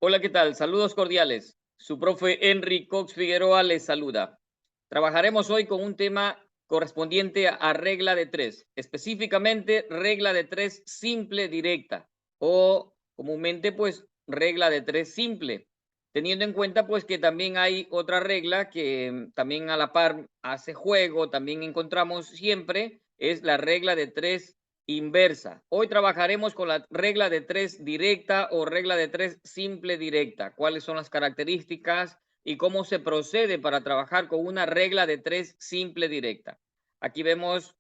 Hola, ¿qué tal? Saludos cordiales. Su profe Henry Cox Figueroa les saluda. Trabajaremos hoy con un tema correspondiente a regla de tres, específicamente regla de tres simple directa o comúnmente pues regla de tres simple, teniendo en cuenta pues que también hay otra regla que también a la par hace juego, también encontramos siempre, es la regla de tres inversa. Hoy trabajaremos con la regla de tres directa o regla de tres simple directa. ¿Cuáles son las características y cómo se procede para trabajar con una regla de tres simple directa? Aquí vemos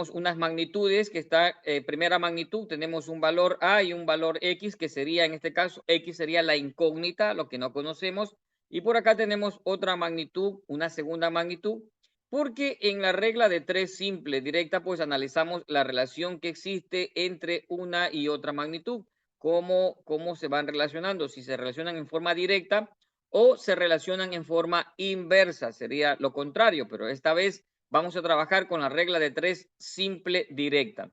unas magnitudes que está, primera magnitud, tenemos un valor A y un valor X, que sería en este caso, X sería la incógnita, lo que no conocemos. Y por acá tenemos otra magnitud, una segunda magnitud, porque en la regla de tres simple directa, pues analizamos la relación que existe entre una y otra magnitud, cómo se van relacionando, si se relacionan en forma directa o se relacionan en forma inversa, sería lo contrario, pero esta vez vamos a trabajar con la regla de tres simple directa.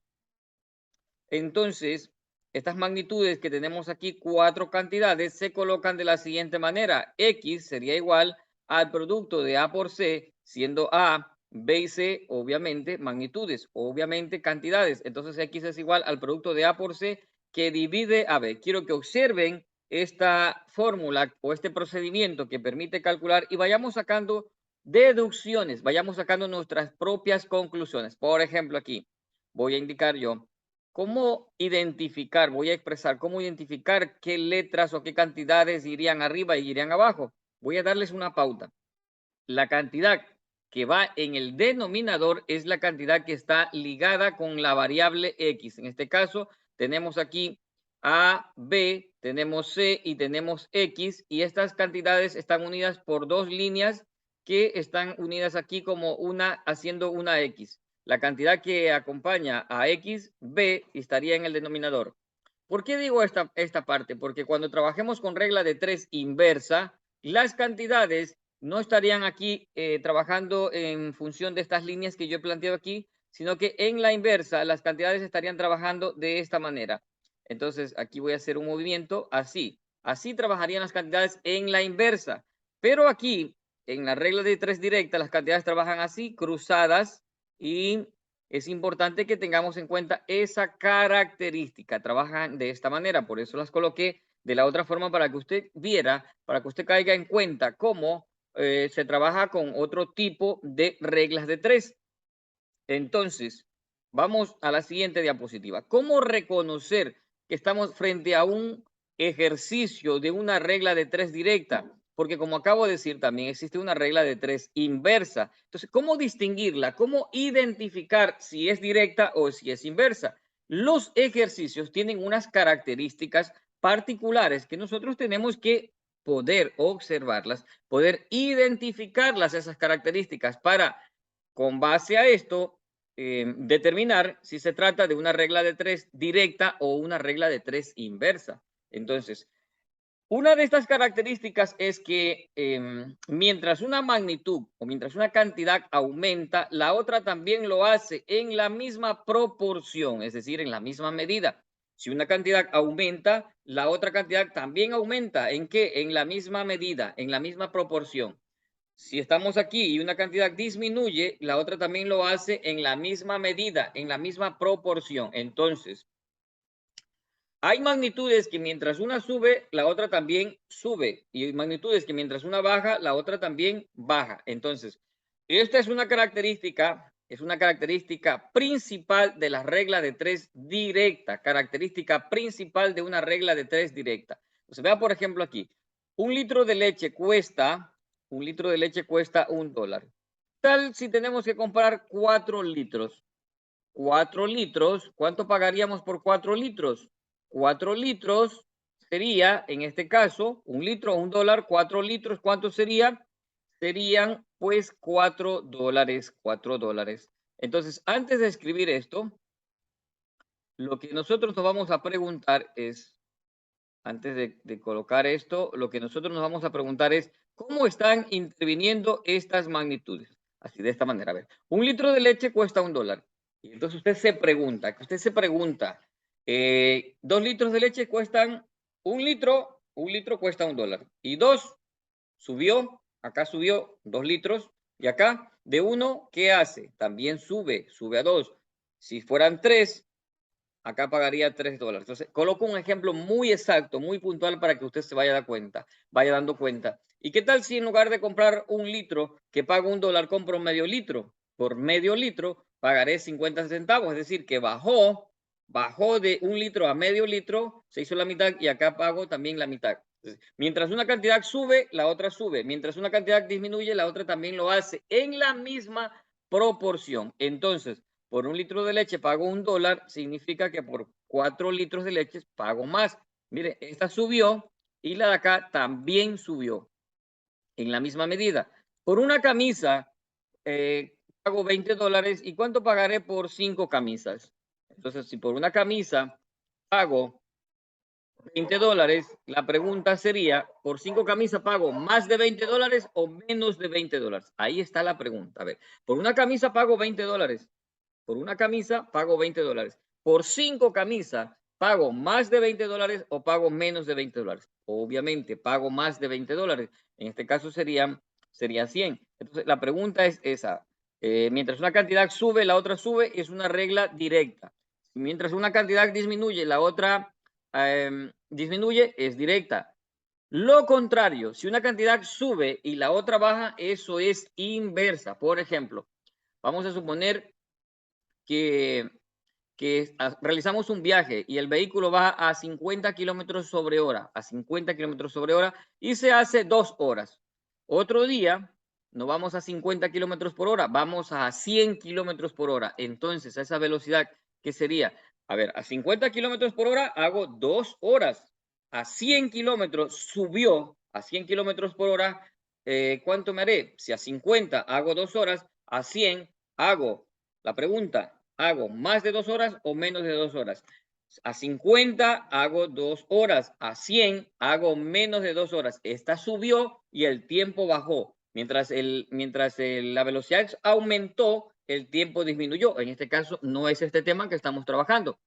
Entonces, estas magnitudes que tenemos aquí, cuatro cantidades, se colocan de la siguiente manera. X sería igual al producto de A por C, siendo A, B y C, obviamente, magnitudes, obviamente, cantidades. Entonces, X es igual al producto de A por C que divide a B. Quiero que observen esta fórmula o este procedimiento que permite calcular y vayamos sacando deducciones, vayamos sacando nuestras propias conclusiones. Por ejemplo, aquí voy a indicar yo cómo identificar, voy a expresar cómo identificar qué letras o qué cantidades irían arriba y irían abajo. Voy a darles una pauta. La cantidad que va en el denominador es la cantidad que está ligada con la variable X. En este caso, tenemos aquí A, B, tenemos C y tenemos X, y estas cantidades están unidas por dos líneas que están unidas aquí como una, haciendo una X. La cantidad que acompaña a X, B, estaría en el denominador. ¿Por qué digo esta parte? Porque cuando trabajemos con regla de tres inversa, las cantidades no estarían aquí trabajando en función de estas líneas que yo he planteado aquí, sino que en la inversa las cantidades estarían trabajando de esta manera. Entonces aquí voy a hacer un movimiento así. Así trabajarían las cantidades en la inversa. Pero aquí, en la regla de tres directa, las cantidades trabajan así, cruzadas, y es importante que tengamos en cuenta esa característica. Trabajan de esta manera, por eso las coloqué de la otra forma para que usted viera, para que usted caiga en cuenta cómo se trabaja con otro tipo de reglas de tres. Entonces, vamos a la siguiente diapositiva. ¿Cómo reconocer que estamos frente a un ejercicio de una regla de tres directa? Porque como acabo de decir, también existe una regla de tres inversa. Entonces, ¿cómo distinguirla? ¿Cómo identificar si es directa o si es inversa? Los ejercicios tienen unas características particulares que nosotros tenemos que poder observarlas, poder identificarlas, esas características, para, con base a esto, determinar si se trata de una regla de tres directa o una regla de tres inversa. Entonces, una de estas características es que mientras una magnitud o mientras una cantidad aumenta, la otra también lo hace en la misma proporción, es decir, en la misma medida. Si una cantidad aumenta, la otra cantidad también aumenta. ¿En qué? En la misma medida, en la misma proporción. Si estamos aquí y una cantidad disminuye, la otra también lo hace en la misma medida, en la misma proporción. Entonces, hay magnitudes que mientras una sube, la otra también sube. Y hay magnitudes que mientras una baja, la otra también baja. Entonces, esta es una característica principal de la regla de tres directa, característica principal de una regla de tres directa. Entonces, vea por ejemplo aquí, un litro de leche cuesta, un litro de leche cuesta $1. Tal si tenemos que comprar 4 litros. 4 litros, ¿cuánto pagaríamos por 4 litros? 4 litros sería, en este caso, un litro, $1, 4 litros, ¿cuánto sería? Serían pues $4, $4. Entonces, antes de escribir esto, lo que nosotros nos vamos a preguntar es, antes de colocar esto, lo que nosotros nos vamos a preguntar es, ¿cómo están interviniendo estas magnitudes? Así, de esta manera, a ver, un litro de leche cuesta $1. Y entonces usted se pregunta, 2 litros de leche cuestan un litro, Un litro cuesta $1. Y 2, subió, acá subió 2 litros. Y acá, de 1, ¿qué hace? También sube a 2. Si fueran 3, acá pagaría $3. Entonces, coloco un ejemplo muy exacto, muy puntual para que usted se vaya dando cuenta. ¿Y qué tal si en lugar de comprar un litro que pago $1, compro medio litro? Por medio litro pagaré 50 centavos, es decir, que bajó de un litro a medio litro, se hizo la mitad y acá pago también la mitad. Entonces, mientras una cantidad sube, la otra sube. Mientras una cantidad disminuye, la otra también lo hace en la misma proporción. Entonces, por un litro de leche pago $1, significa que por 4 litros de leche pago más. Mire, esta subió y la de acá también subió en la misma medida. Por una camisa pago $20. ¿Y cuánto pagaré por 5 camisas? Entonces, si por una camisa pago $20, la pregunta sería, ¿por 5 camisas pago más de $20 o menos de $20? Ahí está la pregunta. A ver, por una camisa pago $20. Por una camisa pago $20. Por 5 camisas pago más de $20 o pago menos de $20. Obviamente pago más de $20. En este caso sería 100. Entonces la pregunta es esa. Mientras una cantidad sube, la otra sube, es una regla directa. Mientras una cantidad disminuye, la otra disminuye, es directa. Lo contrario, si una cantidad sube y la otra baja, eso es inversa. Por ejemplo, vamos a suponer que, realizamos un viaje y el vehículo va a 50 kilómetros sobre hora, y se hace 2 horas. Otro día no vamos a 50 kilómetros por hora, vamos a 100 kilómetros por hora. Entonces, a esa velocidad, ¿qué sería? A ver, a 50 kilómetros por hora hago 2 horas. A 100 kilómetros subió, a 100 kilómetros por hora, ¿cuánto me haré? Si a 50 hago 2 horas, a 100 hago, la pregunta, ¿hago más de 2 horas o menos de 2 horas? A 50 hago 2 horas, a 100 hago menos de 2 horas. Esta subió y el tiempo bajó. Mientras la velocidad aumentó, el tiempo disminuyó. En este caso, no es este tema que estamos trabajando.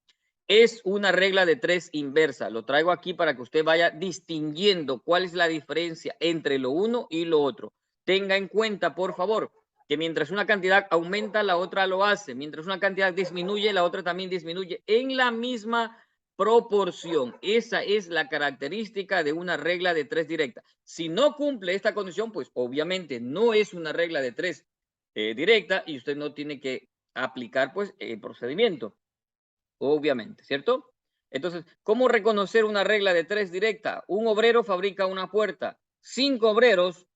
Es una regla de 3 inversa. Lo traigo aquí para que usted vaya distinguiendo cuál es la diferencia entre lo uno y lo otro. Tenga en cuenta, por favor, que mientras una cantidad aumenta, la otra lo hace. Mientras una cantidad disminuye, la otra también disminuye en la misma proporción. Esa es la característica de una regla de 3 directa. Si no cumple esta condición, pues obviamente no es una regla de 3 directa y usted no tiene que aplicar pues el procedimiento. Obviamente, ¿cierto? Entonces, ¿cómo reconocer una regla de 3 directa? Un obrero fabrica una puerta. 5 obreros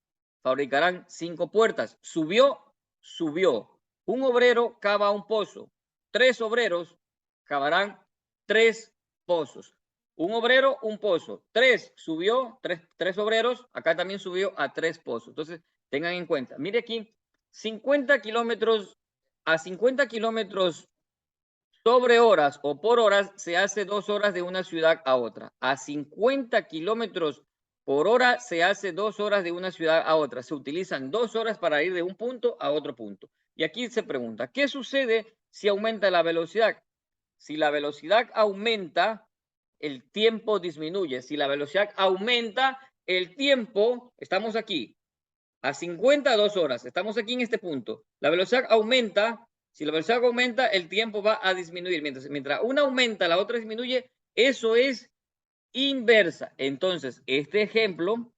fabricarán 5 puertas. Subió, subió. Un obrero cava un pozo. 3 obreros cavarán 3 pozos. Un obrero, un pozo. 3 subió, 3 obreros, acá también subió a 3 pozos. Entonces, tengan en cuenta. Mire aquí, 50 kilómetros, a 50 kilómetros sobre horas o por horas se hace 2 horas de una ciudad a otra. A 50 kilómetros por hora se hace 2 horas de una ciudad a otra. Se utilizan 2 horas para ir de un punto a otro punto. Y aquí se pregunta, ¿qué sucede si aumenta la velocidad? Si la velocidad aumenta, el tiempo disminuye. Si la velocidad aumenta, el tiempo, estamos aquí, a 52 horas, estamos aquí en este punto. La velocidad aumenta. Si la velocidad aumenta, el tiempo va a disminuir. Mientras una aumenta, la otra disminuye. Eso es inversa. Entonces, este ejemplo,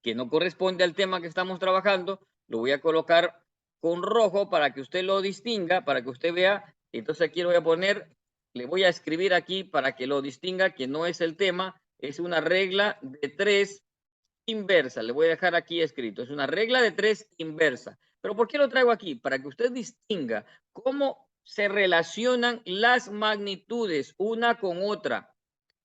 que no corresponde al tema que estamos trabajando, lo voy a colocar con rojo para que usted lo distinga, para que usted vea. Entonces aquí lo voy a poner, le voy a escribir aquí para que lo distinga, que no es el tema, es una regla de 3 inversa. Le voy a dejar aquí escrito. Es una regla de 3 inversa. ¿Pero por qué lo traigo aquí? Para que usted distinga cómo se relacionan las magnitudes una con otra.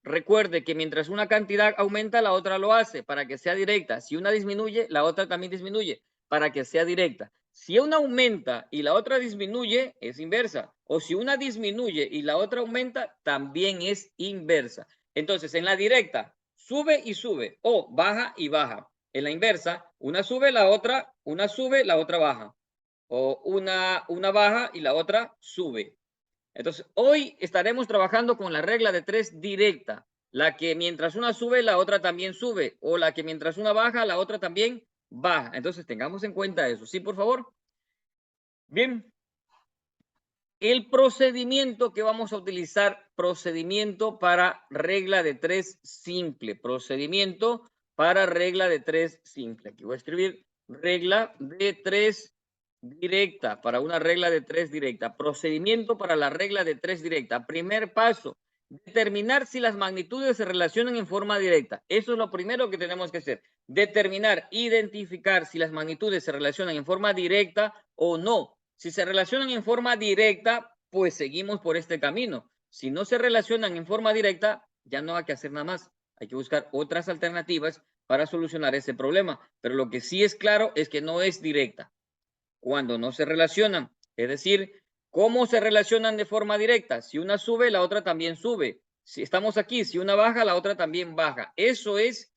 Recuerde que mientras una cantidad aumenta, la otra lo hace para que sea directa. Si una disminuye, la otra también disminuye para que sea directa. Si una aumenta y la otra disminuye, es inversa. O si una disminuye y la otra aumenta, también es inversa. Entonces, en la directa, sube y sube o baja y baja. En la inversa, una sube, la otra baja. O una baja y la otra sube. Entonces, hoy estaremos trabajando con la regla de 3 directa. La que mientras una sube, la otra también sube. O la que mientras una baja, la otra también baja. Entonces tengamos en cuenta eso. ¿Sí, por favor? Bien. El procedimiento que vamos a utilizar, procedimiento para regla de 3 simple. Procedimiento para regla de 3 simple. Aquí voy a escribir regla de 3 directa, para una regla de 3 directa. Procedimiento para la regla de 3 directa. Primer paso, determinar si las magnitudes se relacionan en forma directa. Eso es lo primero que tenemos que hacer. Determinar, identificar si las magnitudes se relacionan en forma directa o no. Si se relacionan en forma directa, pues seguimos por este camino. Si no se relacionan en forma directa, ya no hay que hacer nada más. Hay que buscar otras alternativas para solucionar ese problema. Pero lo que sí es claro es que no es directa. Cuando no se relacionan, es decir, ¿cómo se relacionan de forma directa? Si una sube, la otra también sube. Si estamos aquí, si una baja, la otra también baja. Eso es,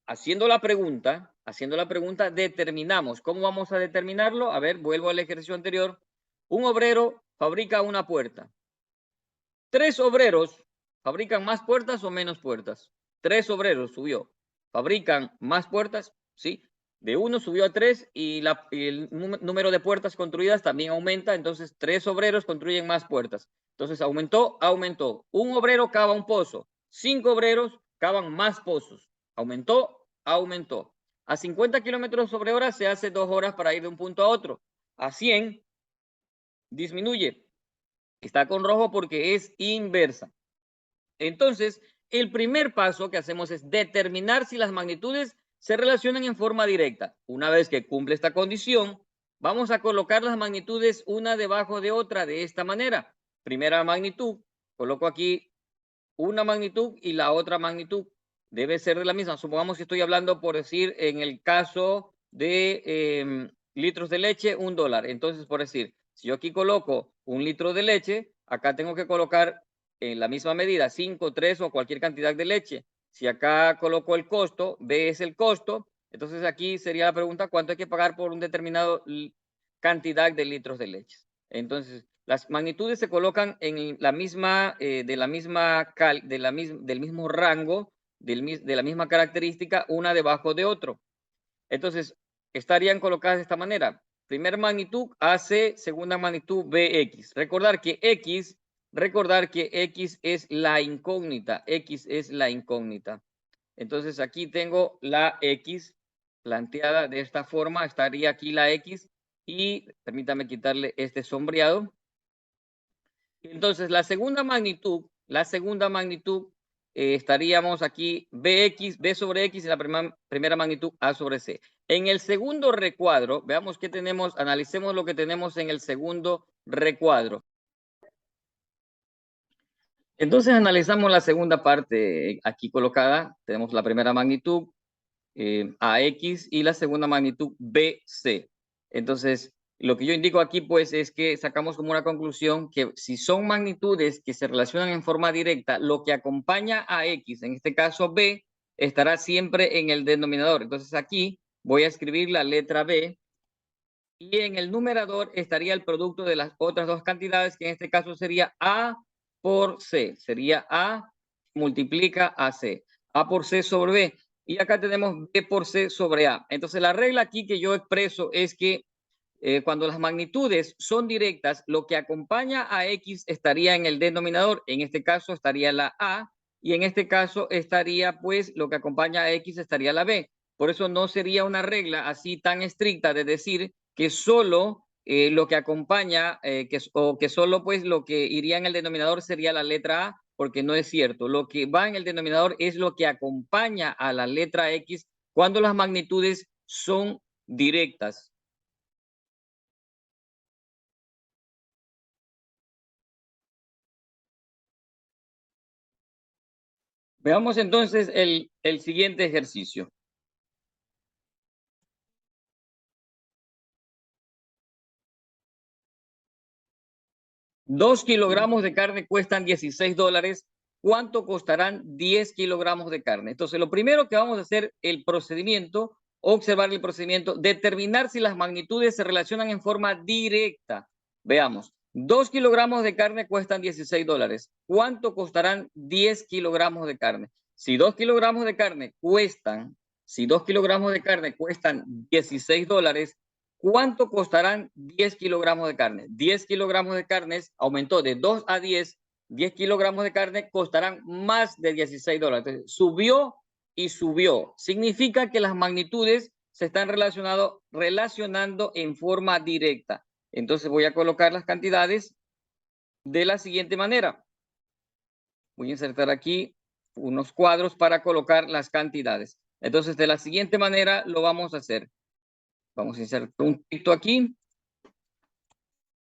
haciendo la pregunta, determinamos. ¿Cómo vamos a determinarlo? A ver, vuelvo al ejercicio anterior. Un obrero fabrica una puerta. 3 obreros fabrican más puertas o menos puertas. 3 obreros subió. ¿Fabrican más puertas? Sí. De 1 subió a 3 y el número de puertas construidas también aumenta. Entonces, 3 obreros construyen más puertas. Entonces, aumentó. Un obrero cava un pozo. 5 obreros cavan más pozos. Aumentó. A 50 kilómetros sobre hora se hace 2 horas para ir de un punto a otro. A 100 disminuye. Está con rojo porque es inversa. Entonces, el primer paso que hacemos es determinar si las magnitudes se relacionan en forma directa. Una vez que cumple esta condición, vamos a colocar las magnitudes una debajo de otra de esta manera. Primera magnitud, coloco aquí una magnitud y la otra magnitud. Debe ser de la misma. Supongamos que estoy hablando, por decir, en el caso de litros de leche, $1. Entonces, por decir, si yo aquí coloco 1 litro de leche, acá tengo que colocar en la misma medida 5, 3 o cualquier cantidad de leche. Si acá coloco el costo, B es el costo, entonces aquí sería la pregunta, ¿cuánto hay que pagar por un determinado cantidad de litros de leche? Entonces, las magnitudes se colocan en la misma, del mismo rango, de la misma característica, una debajo de otro. Entonces, estarían colocadas de esta manera. Primera magnitud AC, segunda magnitud BX. Recordar que X es la incógnita. X es la incógnita. Entonces, aquí tengo la X planteada de esta forma. Estaría aquí la X y permítame quitarle este sombreado. Entonces, la segunda magnitud, estaríamos aquí B sobre X y la primera magnitud A sobre C. En el segundo recuadro, veamos qué tenemos, analicemos lo que tenemos en el segundo recuadro. Entonces, analizamos la segunda parte aquí colocada. Tenemos la primera magnitud, AX, y la segunda magnitud, BC. Entonces, lo que yo indico aquí, pues, es que sacamos como una conclusión que si son magnitudes que se relacionan en forma directa, lo que acompaña a X, en este caso B, estará siempre en el denominador. Entonces, aquí voy a escribir la letra B y en el numerador estaría el producto de las otras dos cantidades, que en este caso sería A por C. Sería A multiplica a C. A por C sobre B. Y acá tenemos B por C sobre A. Entonces, la regla aquí que yo expreso es que cuando las magnitudes son directas, lo que acompaña a X estaría en el denominador. En este caso estaría la A y en este caso estaría, pues, lo que acompaña a X estaría la B. Por eso no sería una regla así tan estricta de decir que solo lo que acompaña, o que solo, pues, lo que iría en el denominador sería la letra A, porque no es cierto. Lo que va en el denominador es lo que acompaña a la letra X cuando las magnitudes son directas. Veamos entonces el siguiente ejercicio. 2 kilogramos de carne cuestan $16. ¿Cuánto costarán 10 kilogramos de carne? Entonces, lo primero que vamos a hacer, el procedimiento, observar el procedimiento, determinar si las magnitudes se relacionan en forma directa. Veamos, 2 kilogramos de carne cuestan 16 dólares. ¿Cuánto costarán 10 kilogramos de carne? Si 2 kilogramos de carne cuestan, 16 dólares, ¿cuánto costarán 10 kilogramos de carne? 10 kilogramos de carne aumentó de 2 a 10. 10 kilogramos de carne costarán más de 16 dólares. Entonces, subió y subió. Significa que las magnitudes se están relacionando en forma directa. Entonces voy a colocar las cantidades de la siguiente manera. Voy a insertar aquí unos cuadros para colocar las cantidades. Entonces, de la siguiente manera lo vamos a hacer. Vamos a insertar un texto aquí.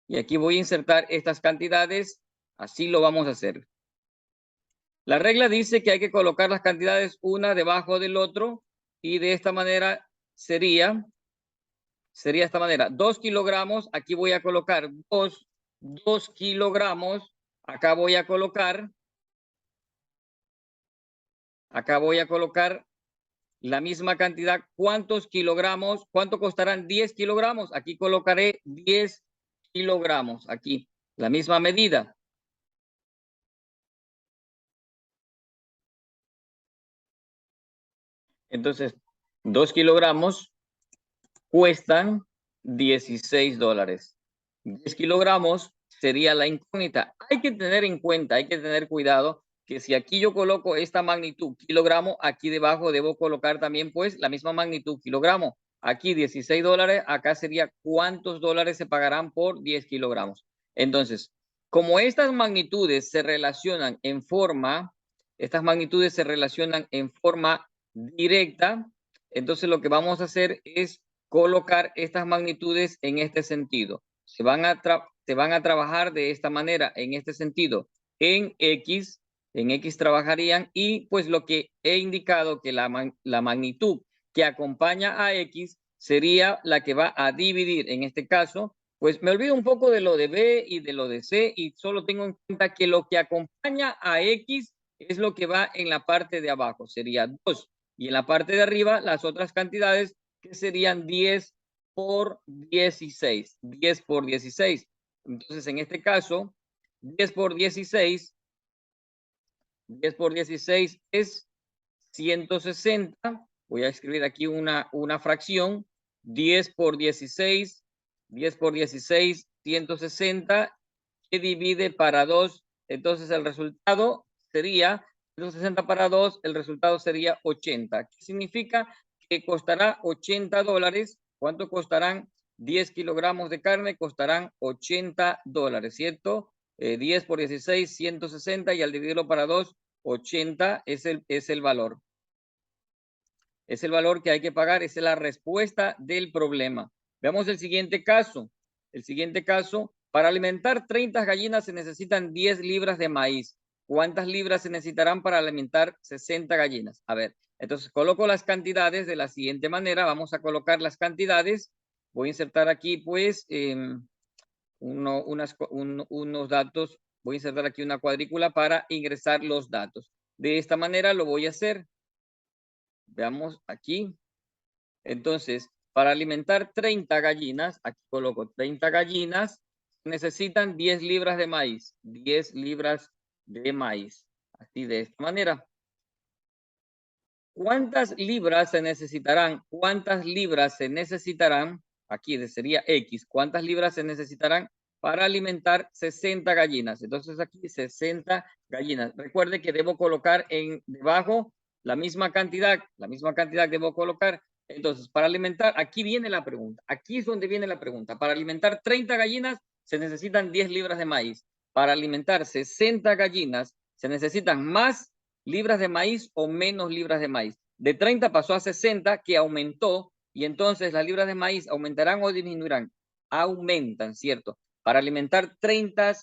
Y aquí voy a insertar estas cantidades. Así lo vamos a hacer. La regla dice que hay que colocar las cantidades una debajo del otro. Y de esta manera sería esta manera. 2 kilogramos. Aquí voy a colocar 2 kilogramos. Acá voy a colocar la misma cantidad. ¿Cuántos kilogramos? ¿Cuánto costarán 10 kilogramos? Aquí colocaré 10 kilogramos. Aquí, la misma medida. Entonces, 2 kilogramos cuestan 16 dólares. 10 kilogramos sería la incógnita. Hay que tener en cuenta, hay que tener cuidado que si aquí yo coloco esta magnitud kilogramo, aquí debajo debo colocar también pues la misma magnitud kilogramo. Aquí 16 dólares, acá sería cuántos dólares se pagarán por 10 kilogramos. Entonces, como estas magnitudes se relacionan en forma directa, entonces lo que vamos a hacer es colocar estas magnitudes en este sentido. Se van a trabajar de esta manera, en este sentido. En X trabajarían y pues lo que he indicado que la magnitud que acompaña a X sería la que va a dividir. En este caso, pues me olvido un poco de lo de B y de lo de C y solo tengo en cuenta que lo que acompaña a X es lo que va en la parte de abajo. Sería 2. Y en la parte de arriba, las otras cantidades que serían 10 por 16. 10 por 16. Entonces, en este caso, 10 por 16 es 160. Voy a escribir aquí una fracción. 10 por 16, 160, que divide para 2. Entonces, el resultado sería 160 para 2, el resultado sería 80. ¿Qué significa? Que costará 80 dólares. ¿Cuánto costarán 10 kilogramos de carne? Costarán 80 dólares, ¿cierto? 10 por 16, 160 y al dividirlo para 2, 80 es el valor. Es el valor que hay que pagar, esa es la respuesta del problema. Veamos el siguiente caso. El siguiente caso, para alimentar 30 gallinas se necesitan 10 libras de maíz. ¿Cuántas libras se necesitarán para alimentar 60 gallinas? A ver, entonces coloco las cantidades de la siguiente manera. Vamos a colocar las cantidades. Voy a insertar aquí pues unos datos. Voy a insertar aquí una cuadrícula para ingresar los datos. De esta manera lo voy a hacer. Veamos aquí. Entonces, para alimentar 30 gallinas, aquí coloco 30 gallinas, necesitan 10 libras de maíz. 10 libras de maíz. Así de esta manera. ¿Cuántas libras se necesitarán? ¿Cuántas libras se necesitarán? Aquí sería X. ¿Cuántas libras se necesitarán para alimentar 60 gallinas? Entonces aquí 60 gallinas. Recuerde que debo colocar debajo la misma cantidad debo colocar. Entonces, para alimentar, aquí viene la pregunta. Aquí es donde viene la pregunta. Para alimentar 30 gallinas se necesitan 10 libras de maíz. Para alimentar 60 gallinas se necesitan más libras de maíz o menos libras de maíz. De 30 pasó a 60, que aumentó, y entonces las libras de maíz aumentarán o disminuirán. Aumentan, ¿cierto? Para alimentar 30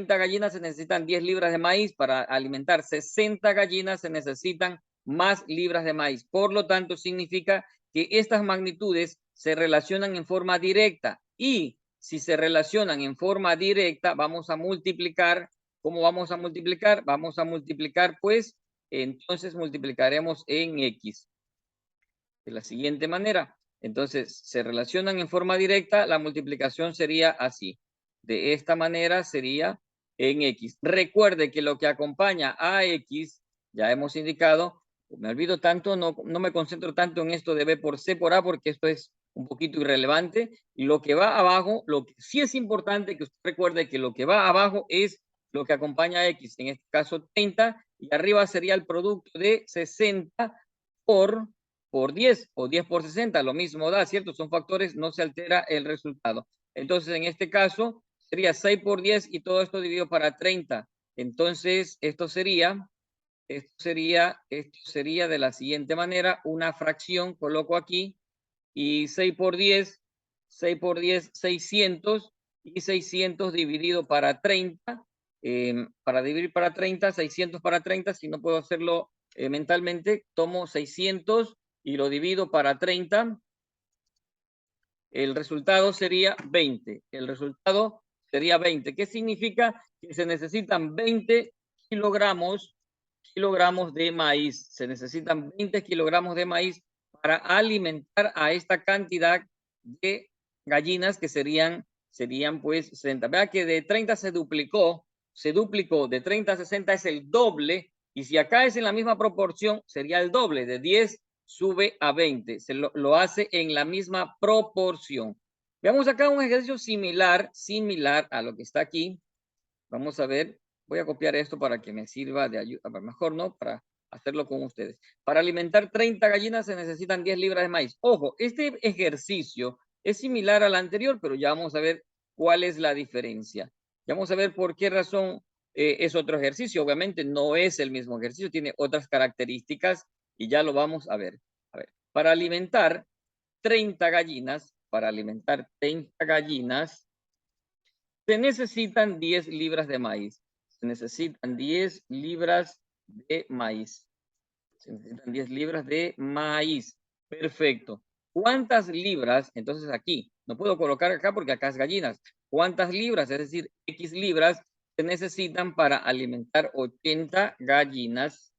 gallinas se necesitan 10 libras de maíz. Para alimentar 60 gallinas se necesitan más libras de maíz. Por lo tanto, significa que estas magnitudes se relacionan en forma directa. Y si se relacionan en forma directa, vamos a multiplicar. ¿Cómo vamos a multiplicar? Vamos a multiplicar, pues, entonces multiplicaremos en X. De la siguiente manera. Entonces, se relacionan en forma directa, la multiplicación sería así. de esta manera sería en X. Recuerde que lo que acompaña a X, ya hemos indicado, me olvido tanto, no me concentro tanto en esto de B por C por A, porque esto es un poquito irrelevante. Lo que va abajo, lo que sí es importante que usted recuerde que lo que va abajo es lo que acompaña a X, en este caso 30, y arriba sería el producto de 60 por 10 o 10 por 60, lo mismo da, ¿cierto? Son factores, no se altera el resultado. Entonces, en este caso, sería 6 por 10 y todo esto dividido para 30. Entonces, esto sería de la siguiente manera, una fracción, coloco aquí, y 6 por 10, 600, y 600 dividido para 30, para dividir para 30, 600 para 30, si no puedo hacerlo mentalmente, tomo 600 y lo divido para 30, el resultado sería 20. El resultado sería 20. ¿Qué significa? Que se necesitan 20 kilogramos de maíz. Se necesitan 20 kilogramos de maíz para alimentar a esta cantidad de gallinas que serían pues 60. Vea que de 30 se duplicó, de 30 a 60 es el doble, y si acá es en la misma proporción, sería el doble, de 10 sube a 20, lo hace en la misma proporción. Veamos acá un ejercicio similar a lo que está aquí. Vamos a ver, voy a copiar esto para que me sirva de ayuda, mejor no, para hacerlo con ustedes. Para alimentar 30 gallinas se necesitan 10 libras de maíz. Ojo, este ejercicio es similar al anterior, pero ya vamos a ver cuál es la diferencia. Ya vamos a ver por qué razón es otro ejercicio. Obviamente no es el mismo ejercicio, tiene otras características y ya lo vamos a ver. A ver, para alimentar 30 gallinas, se necesitan 10 libras de maíz. Se necesitan 10 libras de maíz. Se necesitan 10 libras de maíz. Perfecto. ¿Cuántas libras? Entonces aquí, no puedo colocar acá porque acá es gallinas. ¿Cuántas libras? Es decir, X libras se necesitan para alimentar 80 gallinas.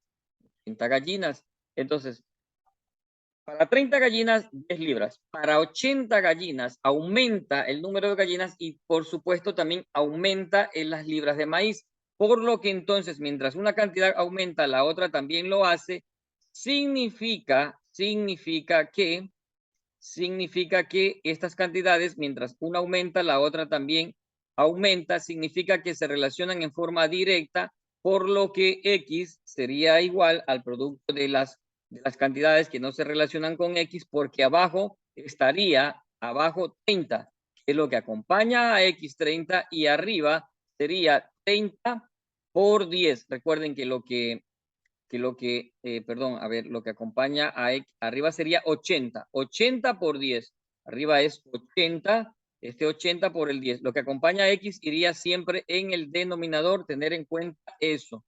80 gallinas. Entonces, para 30 gallinas, 10 libras. Para 80 gallinas aumenta el número de gallinas y por supuesto también aumenta en las libras de maíz. Por lo que entonces, mientras una cantidad aumenta, la otra también lo hace. Significa que estas cantidades, mientras una aumenta, la otra también aumenta. Significa que se relacionan en forma directa, por lo que X sería igual al producto de las cantidades que no se relacionan con X, porque abajo estaría, 30, que es lo que acompaña a X 30, y arriba sería 30 por 10. Recuerden que lo que acompaña a X, arriba sería 80, 80 por 10. Arriba es 80, 80 por el 10. Lo que acompaña a X iría siempre en el denominador, tener en cuenta eso.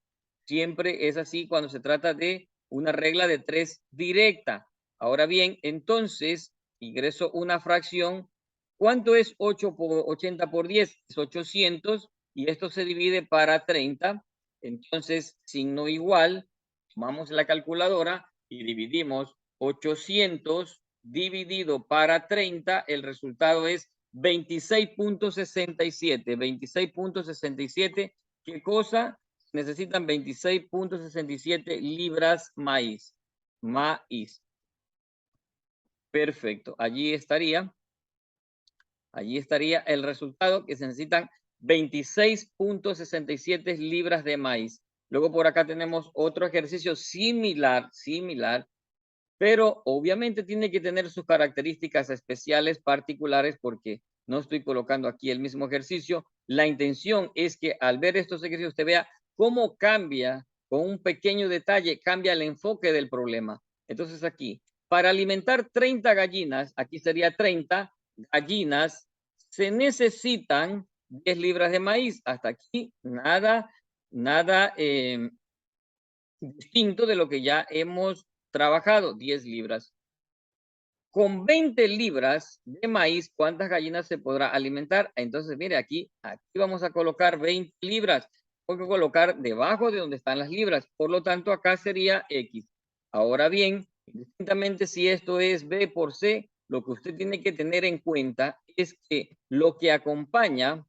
Siempre es así cuando se trata de una regla de 3 directa. Ahora bien, entonces, ingreso una fracción. ¿Cuánto es 8 por 80 por 10? Es 800, y esto se divide para 30. Entonces, signo igual, tomamos la calculadora y dividimos 800 dividido para 30, el resultado es 26.67. 26.67, ¿qué cosa? Necesitan 26.67 libras maíz. Perfecto. Allí estaría el resultado, que se necesitan 26.67 libras de maíz. Luego por acá tenemos otro ejercicio similar, pero obviamente tiene que tener sus características especiales, particulares, porque no estoy colocando aquí el mismo ejercicio. La intención es que al ver estos ejercicios usted vea cómo cambia, con un pequeño detalle, cambia el enfoque del problema. Entonces aquí, para alimentar 30 gallinas, aquí sería 30 gallinas, se necesitan 10 libras de maíz. Hasta aquí nada distinto de lo que ya hemos trabajado, 10 libras. Con 20 libras de maíz, ¿cuántas gallinas se podrá alimentar? Entonces, mire, aquí vamos a colocar 20 libras. Tengo que colocar debajo de donde están las libras. Por lo tanto, acá sería X. Ahora bien, distintamente si esto es B por C, lo que usted tiene que tener en cuenta es que lo que acompaña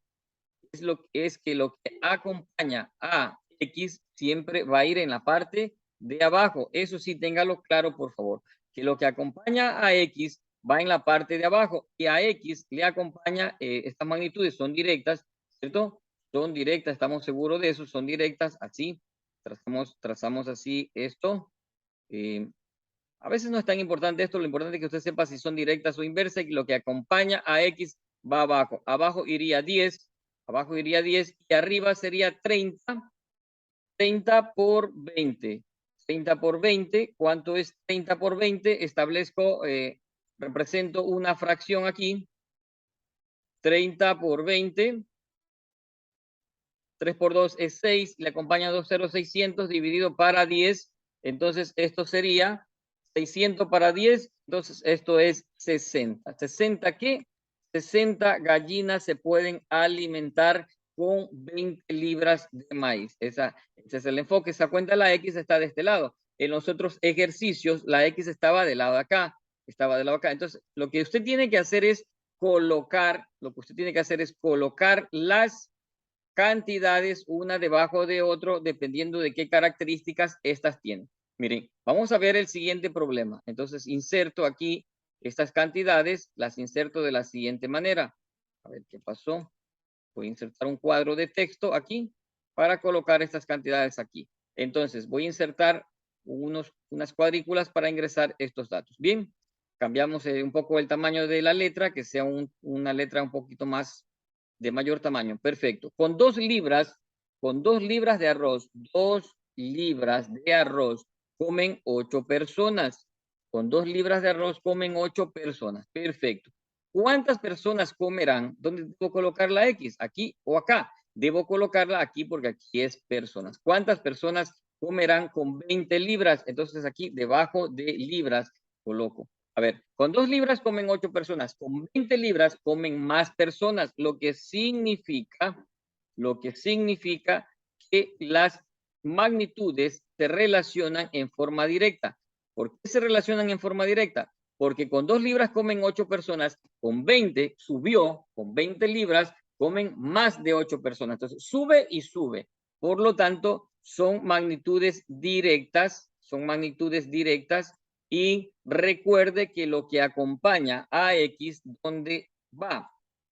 es que lo que acompaña a X siempre va a ir en la parte de abajo. Eso sí, téngalo claro, por favor, que lo que acompaña a X va en la parte de abajo y a X le acompaña, estas magnitudes son directas, ¿cierto? Son directas, estamos seguros de eso, son directas, así, trazamos así esto. A veces no es tan importante esto, lo importante es que usted sepa si son directas o inversas y lo que acompaña a X va abajo. Abajo iría 10, abajo iría 10 y arriba sería 30, 30 por 20. 30 por 20, ¿cuánto es 30 por 20? Establezco, represento una fracción aquí, 30 por 20, 3 por 2 es 6, le acompaña 2,0600 dividido para 10, entonces esto sería 600 para 10, entonces esto es 60. ¿60 qué? 60 gallinas se pueden alimentar con 20 libras de maíz. Ese es el enfoque. Se cuenta la X está de este lado. En los otros ejercicios la X estaba del lado de acá. Estaba del lado de acá. Entonces, lo que usted tiene que hacer es colocar las cantidades una debajo de otro, dependiendo de qué características estas tienen. Miren, vamos a ver el siguiente problema. Entonces, inserto aquí estas cantidades, las inserto de la siguiente manera. A ver qué pasó. Voy a insertar un cuadro de texto aquí para colocar estas cantidades aquí. Entonces, voy a insertar unas cuadrículas para ingresar estos datos. Bien, cambiamos un poco el tamaño de la letra, que sea una letra un poquito más de mayor tamaño. Perfecto. Con 2 libras de arroz, 2 libras de arroz comen 8 personas. Con 2 libras de arroz comen 8 personas. Perfecto. ¿Cuántas personas comerán? ¿Dónde debo colocar la X? ¿Aquí o acá? Debo colocarla aquí porque aquí es personas. ¿Cuántas personas comerán con 20 libras? Entonces aquí debajo de libras coloco. A ver, con 2 libras comen 8 personas, con 20 libras comen más personas, lo que significa que las magnitudes se relacionan en forma directa. ¿Por qué se relacionan en forma directa? Porque con 2 libras comen 8 personas, con 20 subió, con 20 libras comen más de 8 personas. Entonces sube y sube. Por lo tanto, son magnitudes directas, y recuerde que lo que acompaña a X, ¿dónde va?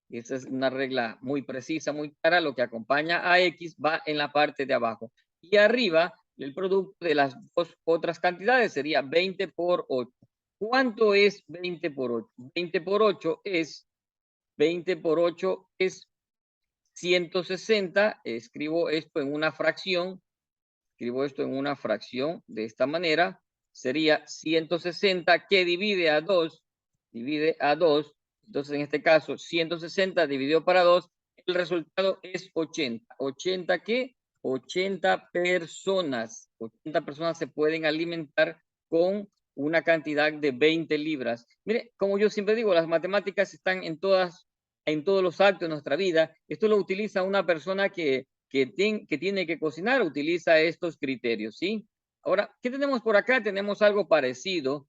Esa es una regla muy precisa, muy clara. Lo que acompaña a X va en la parte de abajo. Y arriba, el producto de las dos otras cantidades sería 20 por 8. ¿Cuánto es 20 por 8? 20 por 8 es 160. Escribo esto en una fracción. De esta manera. Sería 160 que divide a 2. Entonces, en este caso, 160 dividido para 2, el resultado es 80. ¿80 qué? 80 personas. 80 personas se pueden alimentar con una cantidad de 20 libras. Mire, como yo siempre digo, las matemáticas están en todos los actos de nuestra vida. Esto lo utiliza una persona que tiene que cocinar, utiliza estos criterios, ¿sí? Ahora, ¿qué tenemos por acá? Tenemos algo parecido,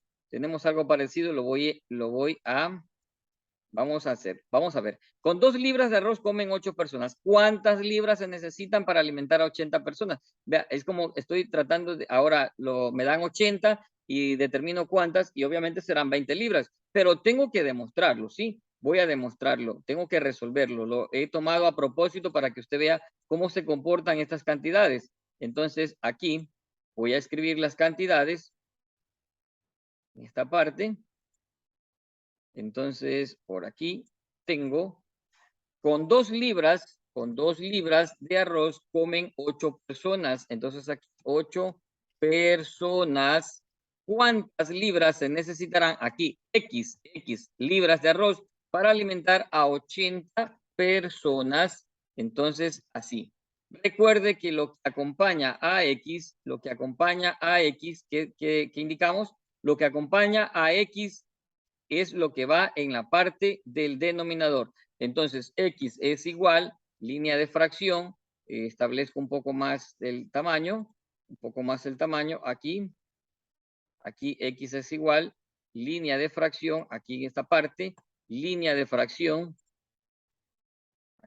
vamos a ver. Con 2 libras de arroz comen 8 personas. ¿Cuántas libras se necesitan para alimentar a 80 personas? Vea, es como estoy tratando de, ahora me dan 80 y determino cuántas y obviamente serán 20 libras, pero tengo que demostrarlo, ¿sí? Voy a demostrarlo, tengo que resolverlo. Lo he tomado a propósito para que usted vea cómo se comportan estas cantidades. Entonces, aquí voy a escribir las cantidades en esta parte. Entonces, por aquí tengo, con 2 libras de arroz comen 8 personas. Entonces, aquí 8 personas. ¿Cuántas libras se necesitarán? Aquí, X libras de arroz para alimentar a 80 personas. Entonces, así. Recuerde que lo que acompaña a X, ¿qué indicamos? Lo que acompaña a X es lo que va en la parte del denominador. Entonces, X es igual, línea de fracción, establezco un poco más el tamaño, aquí X es igual, línea de fracción, aquí en esta parte, línea de fracción,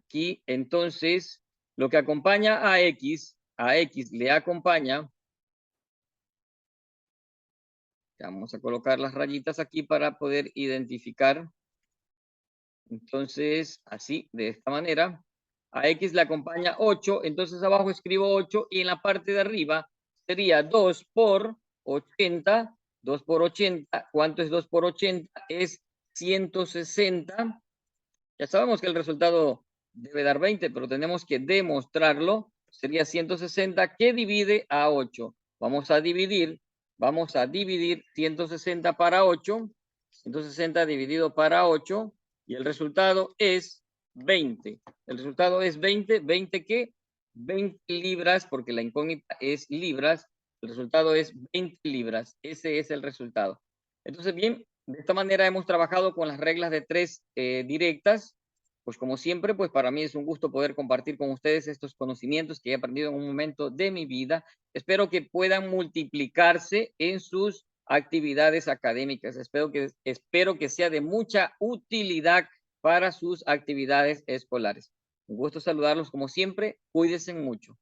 Aquí, entonces, lo que acompaña a X le acompaña, vamos a colocar las rayitas aquí para poder identificar. Entonces, así, de esta manera, a X le acompaña 8, entonces abajo escribo 8 y en la parte de arriba sería 2 por 80, 2 por 80, ¿cuánto es 2 por 80? Es 160. Ya sabemos que el resultado debe dar 20, pero tenemos que demostrarlo. Sería 160 que divide a 8. Vamos a dividir 160 para 8, 160 dividido para 8, y el resultado es 20. El resultado es 20, ¿20 qué? 20 libras, porque la incógnita es libras. El resultado es 20 libras. Ese es el resultado. Entonces, bien, de esta manera hemos trabajado con las reglas de 3 directas. Pues como siempre, pues para mí es un gusto poder compartir con ustedes estos conocimientos que he aprendido en un momento de mi vida. Espero que puedan multiplicarse en sus actividades académicas. Espero que sea de mucha utilidad para sus actividades escolares. Un gusto saludarlos como siempre. Cuídense mucho.